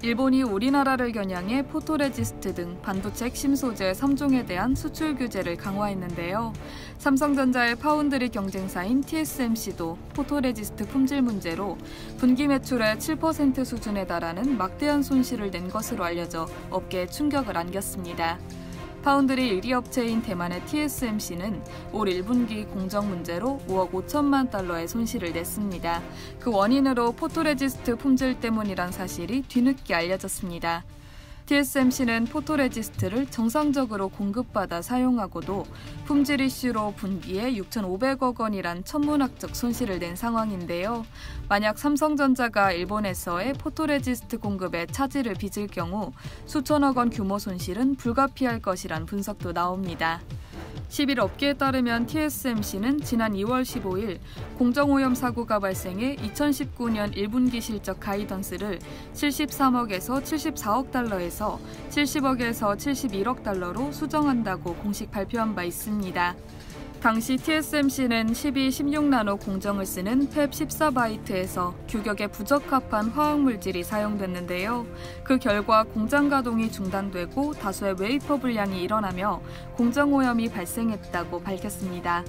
일본이 우리나라를 겨냥해 포토레지스트 등 반도체 핵심 소재 3종에 대한 수출 규제를 강화했는데요. 삼성전자의 파운드리 경쟁사인 TSMC도 포토레지스트 품질 문제로 분기 매출의 7% 수준에 달하는 막대한 손실을 낸 것으로 알려져 업계에 충격을 안겼습니다. 파운드리 1위 업체인 대만의 TSMC는 올 1분기 공정 문제로 5억 5천만 달러의 손실을 냈습니다. 그 원인으로 포토레지스트 품질 때문이란 사실이 뒤늦게 알려졌습니다. TSMC는 포토레지스트를 정상적으로 공급받아 사용하고도 품질 이슈로 분기에 6,500억 원이란 천문학적 손실을 낸 상황인데요. 만약 삼성전자가 일본에서의 포토레지스트 공급에 차질을 빚을 경우 수천억 원 규모 손실은 불가피할 것이란 분석도 나옵니다. 10일 업계에 따르면 TSMC는 지난 2월 15일 공정오염 사고가 발생해 2019년 1분기 실적 가이던스를 73억에서 74억 달러에서 70억에서 71억 달러로 수정한다고 공식 발표한 바 있습니다. 당시 TSMC는 16나노 공정을 쓰는 팹 14바이트에서 규격에 부적합한 화학물질이 사용됐는데요. 그 결과 공장 가동이 중단되고 다수의 웨이퍼 불량이 일어나며 공정오염이 발생했다고 밝혔습니다.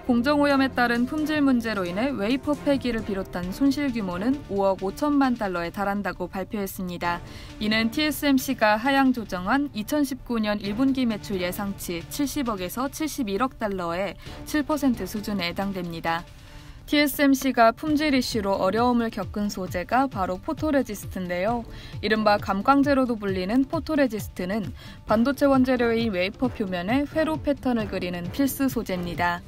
공정오염에 따른 품질 문제로 인해 웨이퍼 폐기를 비롯한 손실 규모는 5억 5천만 달러에 달한다고 발표했습니다. 이는 TSMC가 하향 조정한 2019년 1분기 매출 예상치 70억에서 71억 달러의 7% 수준에 해당됩니다. TSMC가 품질 이슈로 어려움을 겪은 소재가 바로 포토레지스트인데요. 이른바 감광재로도 불리는 포토레지스트는 반도체 원재료인 웨이퍼 표면에 회로 패턴을 그리는 필수 소재입니다.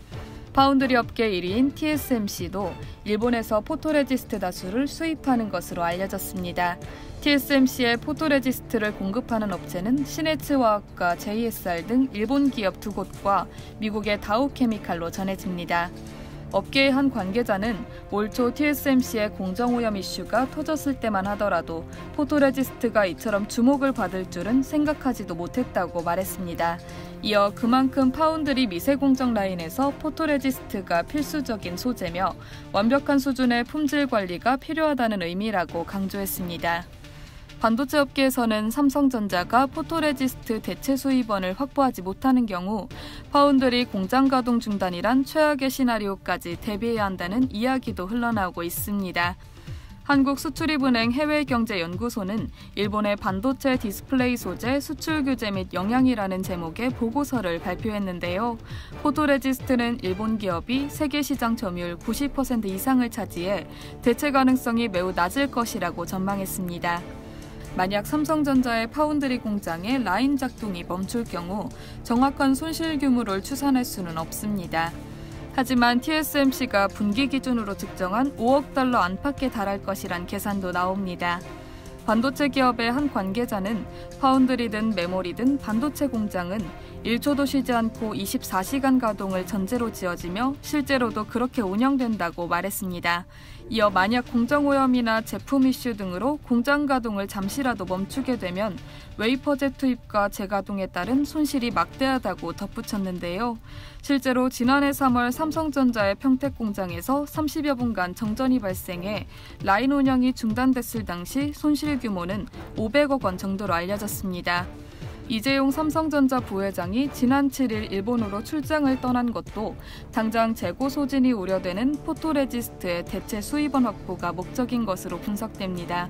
파운드리 업계 1위인 TSMC도 일본에서 포토레지스트 다수를 수입하는 것으로 알려졌습니다. TSMC의 포토레지스트를 공급하는 업체는 시네츠화학과 JSR 등 일본 기업 2곳과 미국의 다우케미칼로 전해집니다. 업계의 한 관계자는 올 초 TSMC의 공정오염 이슈가 터졌을 때만 하더라도 포토레지스트가 이처럼 주목을 받을 줄은 생각하지도 못했다고 말했습니다. 이어 그만큼 파운드리 미세공정 라인에서 포토레지스트가 필수적인 소재며 완벽한 수준의 품질 관리가 필요하다는 의미라고 강조했습니다. 반도체 업계에서는 삼성전자가 포토레지스트 대체 수입원을 확보하지 못하는 경우 파운드리 공장 가동 중단이란 최악의 시나리오까지 대비해야 한다는 이야기도 흘러나오고 있습니다. 한국수출입은행 해외경제연구소는 일본의 반도체 디스플레이 소재 수출 규제 및 영향이라는 제목의 보고서를 발표했는데요. 포토레지스트는 일본 기업이 세계 시장 점유율 90% 이상을 차지해 대체 가능성이 매우 낮을 것이라고 전망했습니다. 만약 삼성전자의 파운드리 공장에 라인 작동이 멈출 경우 정확한 손실 규모를 추산할 수는 없습니다. 하지만 TSMC가 분기 기준으로 측정한 5억 달러 안팎에 달할 것이란 계산도 나옵니다. 반도체 기업의 한 관계자는 파운드리든 메모리든 반도체 공장은 1초도 쉬지 않고 24시간 가동을 전제로 지어지며 실제로도 그렇게 운영된다고 말했습니다. 이어 만약 공정오염이나 제품 이슈 등으로 공장 가동을 잠시라도 멈추게 되면 웨이퍼 재투입과 재가동에 따른 손실이 막대하다고 덧붙였는데요. 실제로 지난해 3월 삼성전자의 평택 공장에서 30여 분간 정전이 발생해 라인 운영이 중단됐을 당시 손실 규모는 500억 원 정도로 알려졌습니다. 이재용 삼성전자 부회장이 지난 7일 일본으로 출장을 떠난 것도 당장 재고 소진이 우려되는 포토레지스트의 대체 수입원 확보가 목적인 것으로 분석됩니다.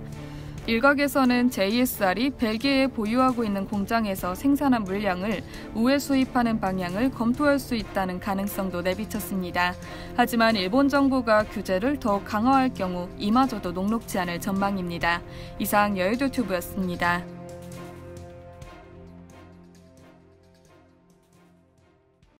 일각에서는 JSR이 벨기에에 보유하고 있는 공장에서 생산한 물량을 우회 수입하는 방향을 검토할 수 있다는 가능성도 내비쳤습니다. 하지만 일본 정부가 규제를 더욱 강화할 경우 이마저도 녹록지 않을 전망입니다. 이상 여의도 튜브였습니다.